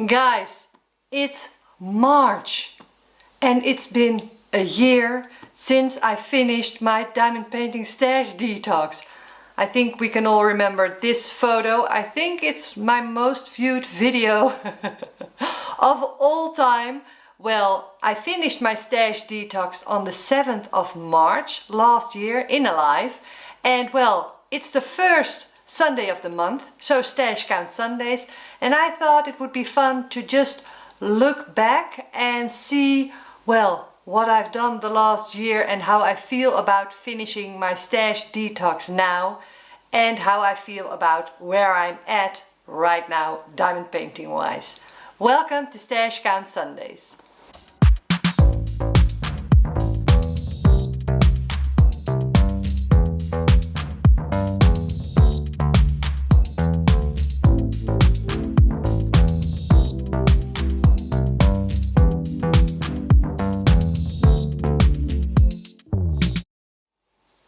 Guys, it's March and it's been a year since I finished my diamond painting stash detox. I think we can all remember this photo. I think it's my most viewed video of all time. Well, I finished my stash detox on the 7th of March last year in a live, and well, it's the first Sunday of the month, so stash count Sundays, and I thought it would be fun to just look back and see, well, what I've done the last year and how I feel about finishing my stash detox now, and how I feel about where I'm at right now diamond painting wise. Welcome to Stash Count Sundays.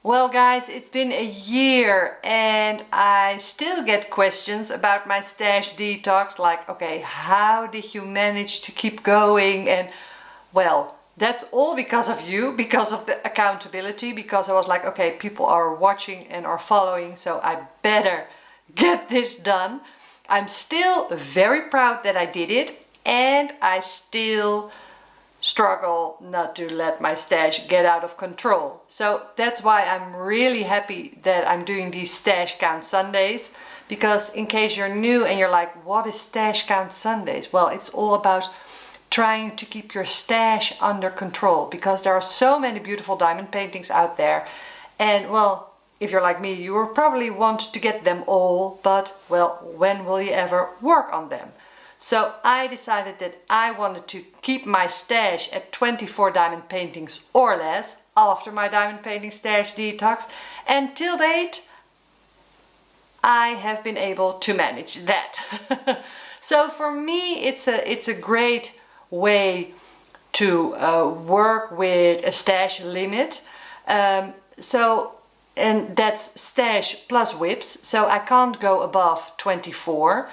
Well guys, it's been a year and I still get questions about my stash detox, like, okay, how did you manage to keep going? And well, that's all because of you, because of the accountability, because I was like, okay, people are watching and are following, so I better get this done. I'm still very proud that I did it, and I still struggle not to let my stash get out of control. So that's why I'm really happy that I'm doing these Stash Count Sundays, because in case you're new and you're like, what is Stash Count Sundays? Well, it's all about trying to keep your stash under control, because there are so many beautiful diamond paintings out there, and well, if you're like me, you will probably want to get them all, but well, when will you ever work on them? So I decided that I wanted to keep my stash at 24 diamond paintings or less after my diamond painting stash detox, and till date I have been able to manage that. So for me it's a great way to work with a stash limit. And that's stash plus whips, so I can't go above 24.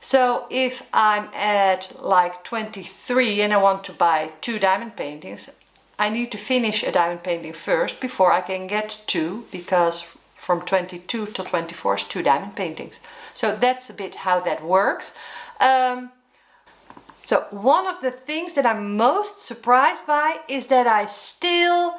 So if I'm at like 23 and I want to buy 2 diamond paintings, I need to finish a diamond painting first before I can get 2, because from 22 to 24 is 2 diamond paintings. So that's a bit how that works. So one of the things that I'm most surprised by is that I still,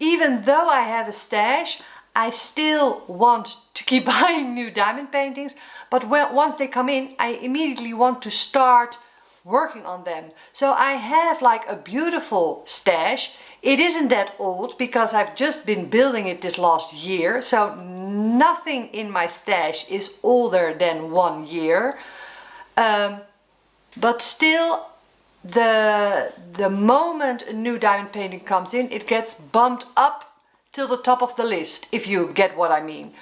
even though I have a stash, I still want to keep buying new diamond paintings, but once they come in, I immediately want to start working on them. So I have like a beautiful stash. It isn't that old because I've just been building it this last year, so nothing in my stash is older than 1 year. But still, the moment a new diamond painting comes in, it gets bumped up till the top of the list, if you get what I mean.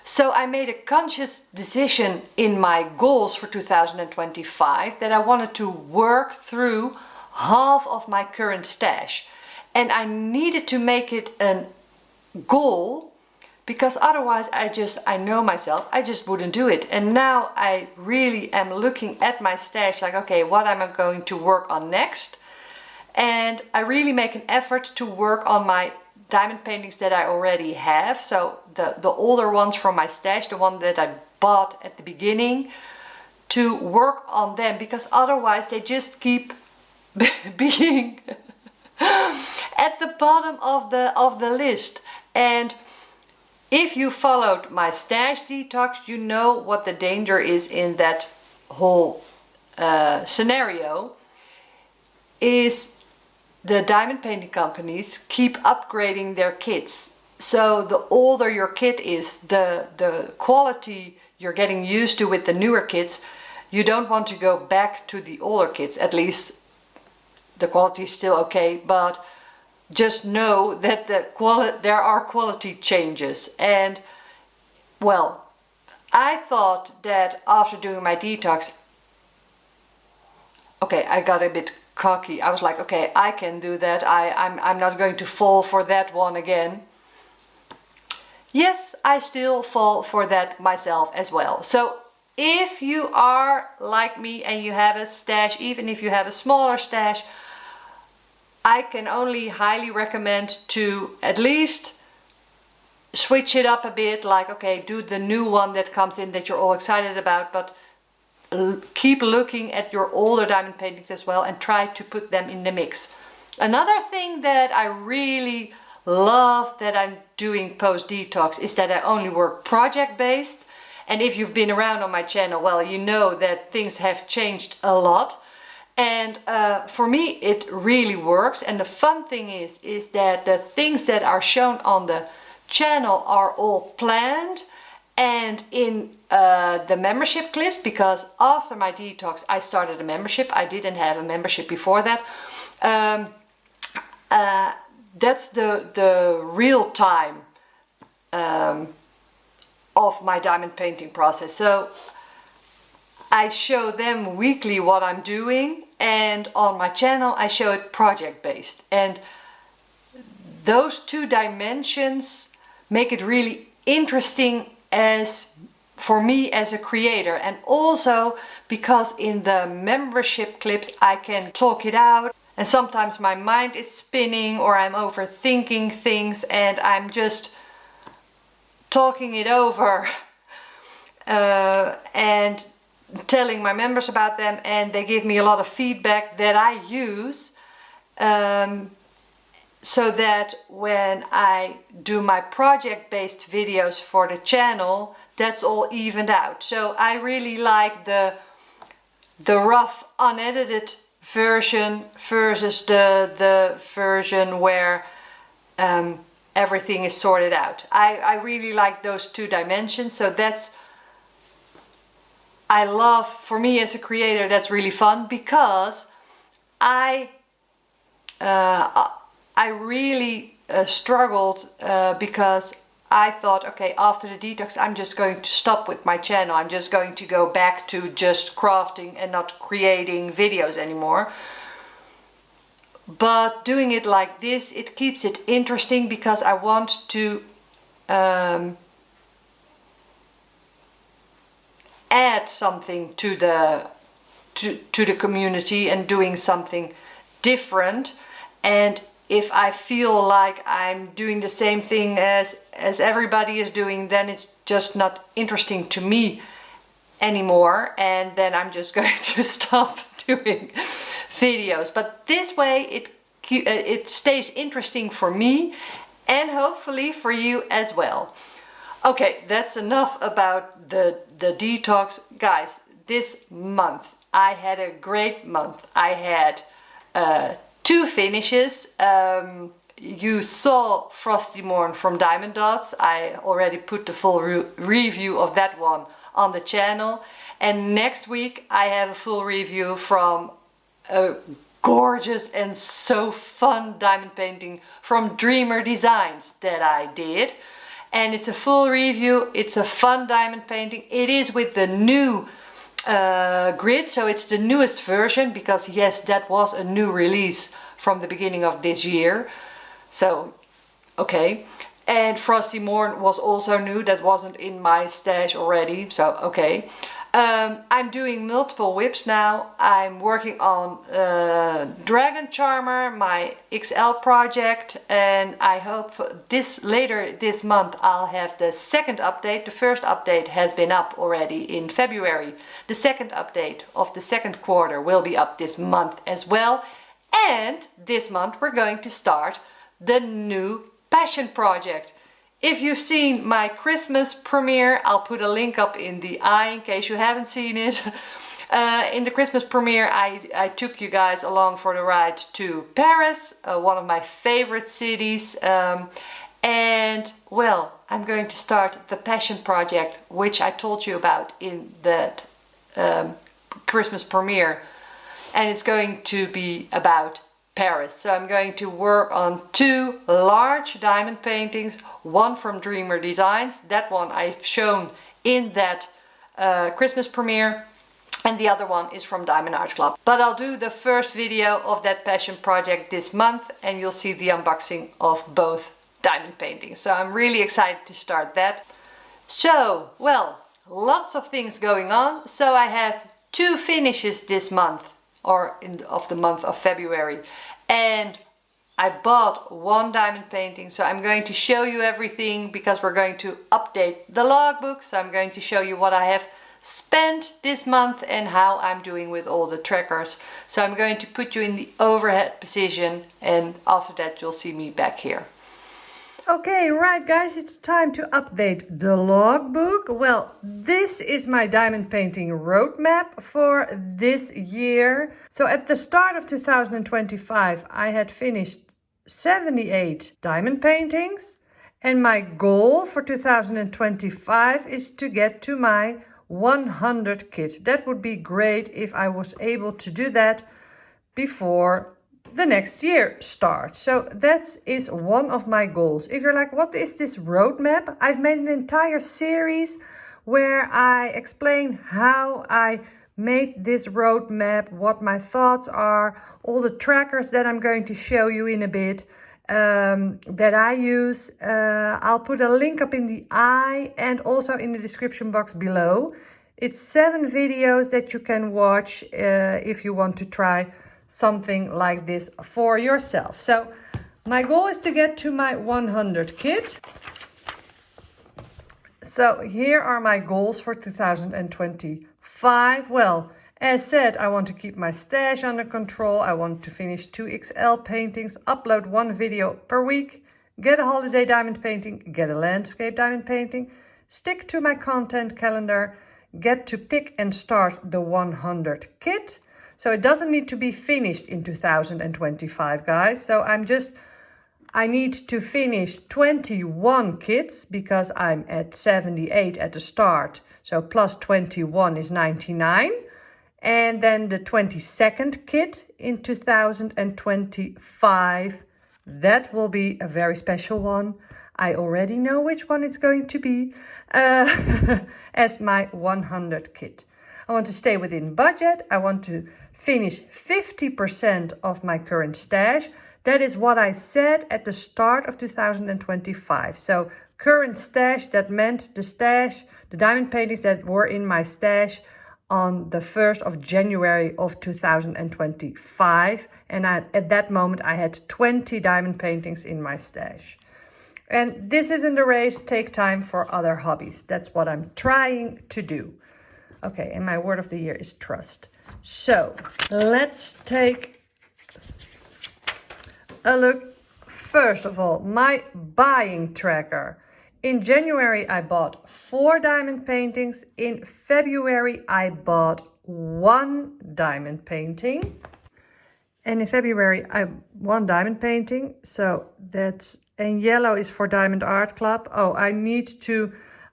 So I made a conscious decision in my goals for 2025 that I wanted to work through half of my current stash. And I needed to make it a goal, because otherwise I know myself, I just wouldn't do it. And now I really am looking at my stash like, okay, what am I going to work on next? And I really make an effort to work on my diamond paintings that I already have, so the older ones from my stash, the one that I bought at the beginning, to work on them, because otherwise they just keep being at the bottom of the list. And if you followed my stash detox, you know what the danger is in that whole scenario is the diamond painting companies keep upgrading their kits. So the older your kit is, the quality you're getting used to with the newer kits, you don't want to go back to the older kits. At least the quality is still okay, but just know that there are quality changes. And well, I thought that after doing my detox, okay, I got a bit cocky. I was like, okay, I can do that. I'm not going to fall for that one again. Yes, I still fall for that myself as well. So if you are like me and you have a stash, even if you have a smaller stash, I can only highly recommend to at least switch it up a bit, like, okay, do the new one that comes in that you're all excited about, but keep looking at your older diamond paintings as well and try to put them in the mix. Another thing that I really love that I'm doing post-detox is that I only work project-based. And if you've been around on my channel, well, you know that things have changed a lot. And for me, it really works. And the fun thing is that the things that are shown on the channel are all planned and in the membership clips, because after my detox I started a membership. I didn't have a membership before that. That's the real time of my diamond painting process. So I show them weekly what I'm doing, and on my channel I show it project based, and those two dimensions make it really interesting as for me as a creator, and also because in the membership clips I can talk it out, and sometimes my mind is spinning or I'm overthinking things and I'm just talking it over and telling my members about them, and they give me a lot of feedback that I use so that when I do my project-based videos for the channel, that's all evened out. So I really like the rough, unedited version versus the version where everything is sorted out. I really like those two dimensions. So that's, I love, for me as a creator, that's really fun, because I really struggled because I thought, okay, after the detox I'm just going to stop with my channel. I'm just going to go back to just crafting and not creating videos anymore. But doing it like this, it keeps it interesting, because I want to add something to the community and doing something different. And if I feel like I'm doing the same thing as everybody is doing, then it's just not interesting to me anymore, and then I'm just going to stop doing videos. But this way it stays interesting for me, and hopefully for you as well. Okay, that's enough about the detox. Guys, this month I had a great month. I had 2 finishes. You saw Frosty Morn from Diamond Dots. I already put the full review of that one on the channel. And next week I have a full review from a gorgeous and so fun diamond painting from Dreamer Designs that I did. And it's a full review. It's a fun diamond painting. It is with the new grid, so it's the newest version, because yes, that was a new release from the beginning of this year. So okay. And Frosty Morn was also new. That wasn't in my stash already, so okay. I'm doing multiple whips now. I'm working on Dragon Charmer, my XL project, and I hope later this month I'll have the second update. The first update has been up already in February. The second update of the second quarter will be up this month as well. And this month we're going to start the new passion project. If you've seen my Christmas premiere, I'll put a link up in the eye in case you haven't seen it. In the Christmas premiere I took you guys along for the ride to Paris, one of my favorite cities. And well, I'm going to start the passion project, which I told you about in that Christmas premiere. And it's going to be about Paris. So I'm going to work on 2 large diamond paintings, one from Dreamer Designs, that one I've shown in that Christmas premiere, and the other one is from Diamond Arts Club. But I'll do the first video of that passion project this month, and you'll see the unboxing of both diamond paintings. So I'm really excited to start that. So, well, lots of things going on. So I have 2 finishes this month, or of the month of February, and I bought 1 diamond painting. So I'm going to show you everything because we're going to update the logbook. So I'm going to show you what I have spent this month and how I'm doing with all the trackers. So I'm going to put you in the overhead position, and after that you'll see me back here. Okay, right guys, it's time to update the logbook. Well, this is my diamond painting roadmap for this year. So at the start of 2025, I had finished 78 diamond paintings, and my goal for 2025 is to get to my 100 kit. That would be great if I was able to do that before the next year starts. So that is one of my goals. If you're like, what is this roadmap? I've made an entire series where I explain how I made this roadmap, what my thoughts are, all the trackers that I'm going to show you in a bit that I use. I'll put a link up in the eye and also in the description box below. It's 7 videos that you can watch if you want to try something like this for yourself. So my goal is to get to my 100 kit. So here are my goals for 2025. Well, as said, I want to keep my stash under control. I want to finish 2 XL paintings, upload 1 video per week, get a holiday diamond painting, get a landscape diamond painting, stick to my content calendar, get to pick and start the 100 kit. So it doesn't need to be finished in 2025, guys. So I need to finish 21 kits because I'm at 78 at the start. So plus 21 is 99. And then the 22nd kit in 2025, that will be a very special one. I already know which one it's going to be as my 100 kit. I want to stay within budget. I want to finish 50% of my current stash. That is what I said at the start of 2025. So current stash, that meant the diamond paintings that were in my stash on the 1st of January of 2025. And at that moment, I had 20 diamond paintings in my stash. And this isn't a race, take time for other hobbies. That's what I'm trying to do. Okay, and my word of the year is trust. So let's take a look. First of all, my buying tracker. In January, I bought 4 diamond paintings. In February, I bought 1 diamond painting. And in February, I 1 diamond painting. So that's, and yellow is for Diamond Art Club. Oh,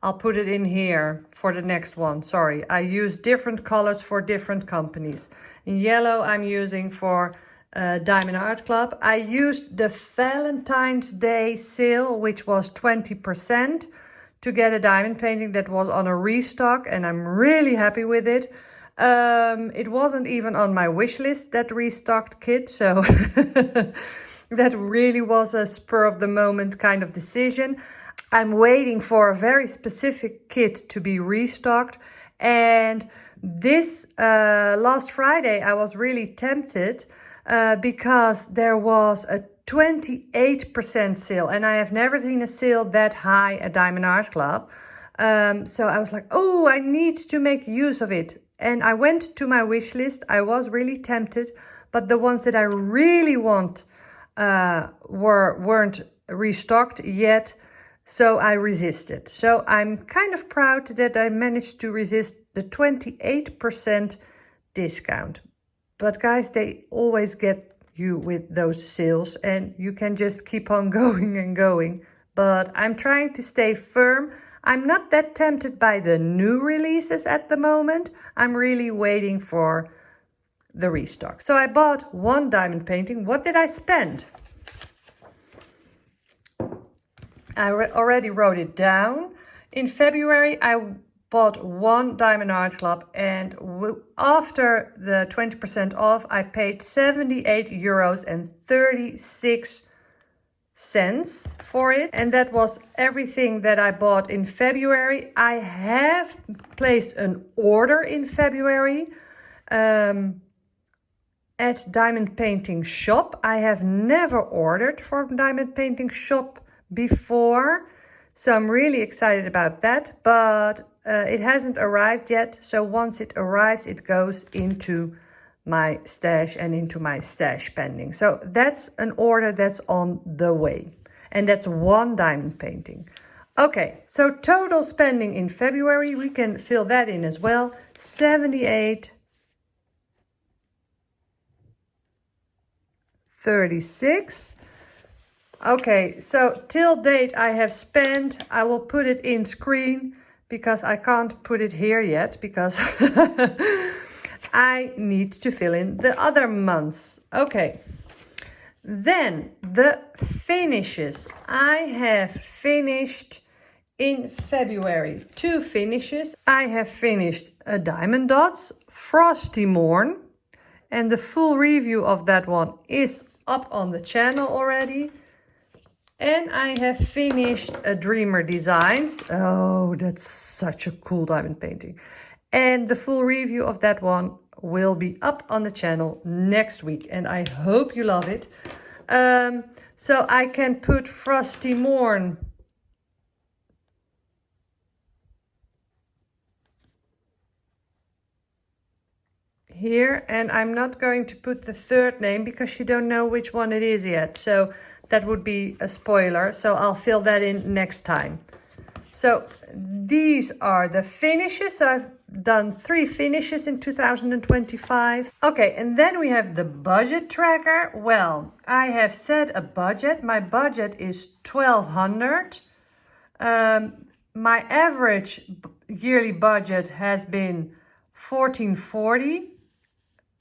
I'll put it in here for the next one. Sorry, I use different colors for different companies. In yellow, I'm using for Diamond Art Club. I used the Valentine's Day sale, which was 20%, to get a diamond painting that was on a restock, and I'm really happy with it. It wasn't even on my wish list, that restocked kit, so that really was a spur of the moment kind of decision. I'm waiting for a very specific kit to be restocked, and this last Friday I was really tempted because there was a 28% sale, and I have never seen a sale that high at Diamond Art Club. So I was like, oh, I need to make use of it. And I went to my wish list. I was really tempted, but the ones that I really want weren't restocked yet. So I resisted. So I'm kind of proud that I managed to resist the 28% discount. But guys, they always get you with those sales, and you can just keep on going and going. But I'm trying to stay firm. I'm not that tempted by the new releases at the moment. I'm really waiting for the restock. So I bought 1 diamond painting. What did I spend? I already wrote it down. In February, I bought 1 Diamond Art Club, and after the 20% off, I paid €78.36 cents for it, and that was everything that I bought in February. I have placed an order in February at Diamond Painting Shop. I have never ordered from Diamond Painting Shop before, so I'm really excited about that, but it hasn't arrived yet. So once it arrives, it goes into my stash and into my stash pending. So that's an order that's on the way, and that's one diamond painting. Okay, so total spending in February, we can fill that in as well. 78.36. Okay, so till date I have spent, I will put it in screen because I can't put it here yet because I need to fill in the other months. Okay, then the finishes. I have finished in February 2 finishes. I have finished a Diamond Dots, Frosty Morn, and the full review of that one is up on the channel already. And I have finished a Dreamer Designs. Oh, that's such a cool diamond painting. And the full review of that one will be up on the channel next week. And I hope you love it. So I can put Frosty Morn here. And I'm not going to put the third name because you don't know which one it is yet. So that would be a spoiler. So I'll fill that in next time. So these are the finishes. So I've done 3 finishes in 2025. Okay, and then we have the budget tracker. Well, I have set a budget. My budget is 1,200. My average yearly budget has been 1,440.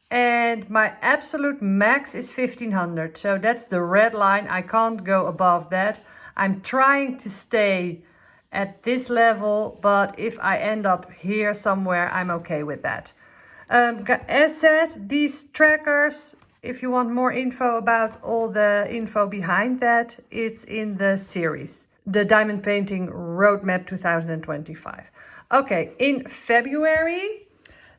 And my absolute max is 1,500. So that's the red line. I can't go above that. I'm trying to stay at this level, but if I end up here somewhere, I'm okay with that. As said, these trackers, if you want more info about all the info behind that, it's in the series, the Diamond Painting Roadmap 2025. Okay, in February,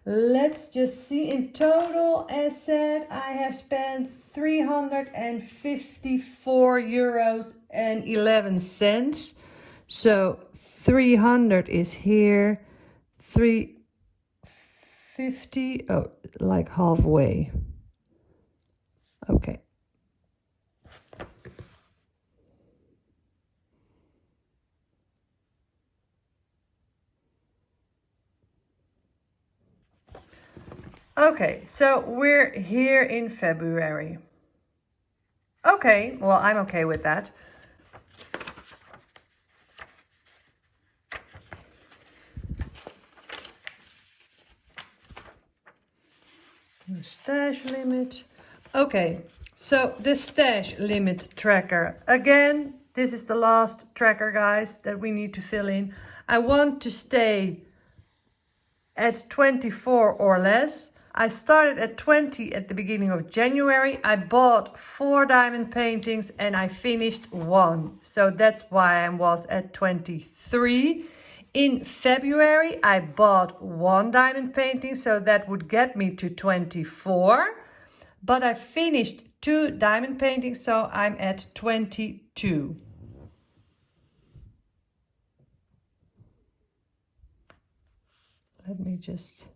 let's just see. In total, as said, I have spent 354 euros and 11 cents. So 300 is here, 350, oh, like halfway. Okay. Okay, so we're here in February. Okay, well, I'm okay with that. The stash limit. Okay, so the stash limit tracker. Again, this is the last tracker, guys, that we need to fill in. I want to stay at 24 or less. I started at 20 at the beginning of January. I bought 4 diamond paintings and I finished 1. So that's why I was at 23. In February, I bought 1 diamond painting, so that would get me to 24. But I finished 2 diamond paintings, so I'm at 22. Let me just...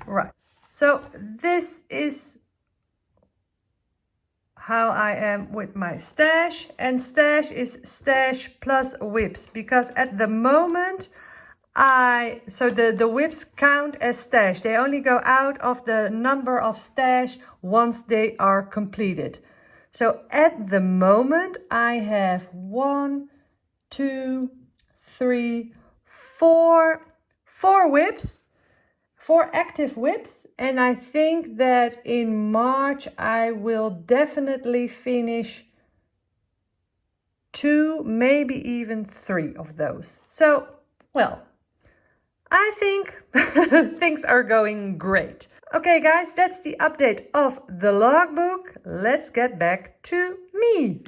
Right, so this is how I am with my stash, and stash is stash plus whips, because at the moment the whips count as stash. They only go out of the number of stash once they are completed. So at the moment I have 1, 2, 3, 4 whips. 4 active whips, and I think that in March I will definitely finish 2, maybe even 3 of those. So, well, I think things are going great. Okay guys, that's the update of the logbook. Let's get back to me.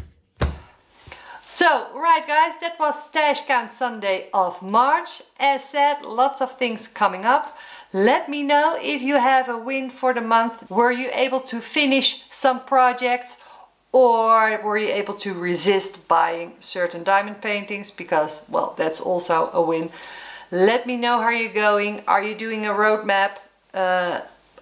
So, right guys, that was Stash Count Sunday of March. As said, lots of things coming up. Let me know if you have a win for the month. Were you able to finish some projects? Or were you able to resist buying certain diamond paintings? Because, well, that's also a win. Let me know how you're going. Are you doing a roadmap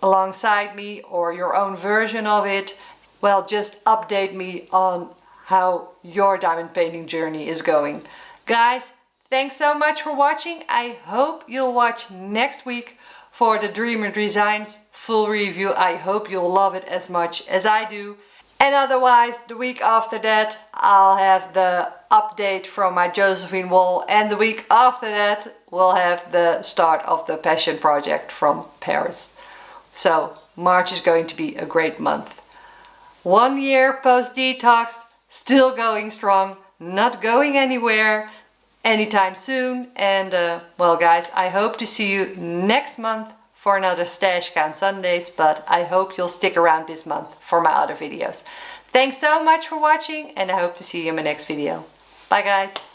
alongside me or your own version of it? Well, just update me on how your diamond painting journey is going. Guys, thanks so much for watching. I hope you'll watch next week for the Dreamer Designs full review. I hope you'll love it as much as I do. And otherwise, the week after that, I'll have the update from my Josephine wall. And the week after that, we'll have the start of the Passion Project from Paris. So, March is going to be a great month. 1 year post-detox, still going strong, not going anywhere anytime soon. And, well guys, I hope to see you next month for another Stash Count Sundays, but I hope you'll stick around this month for my other videos. Thanks so much for watching, and I hope to see you in my next video. Bye guys!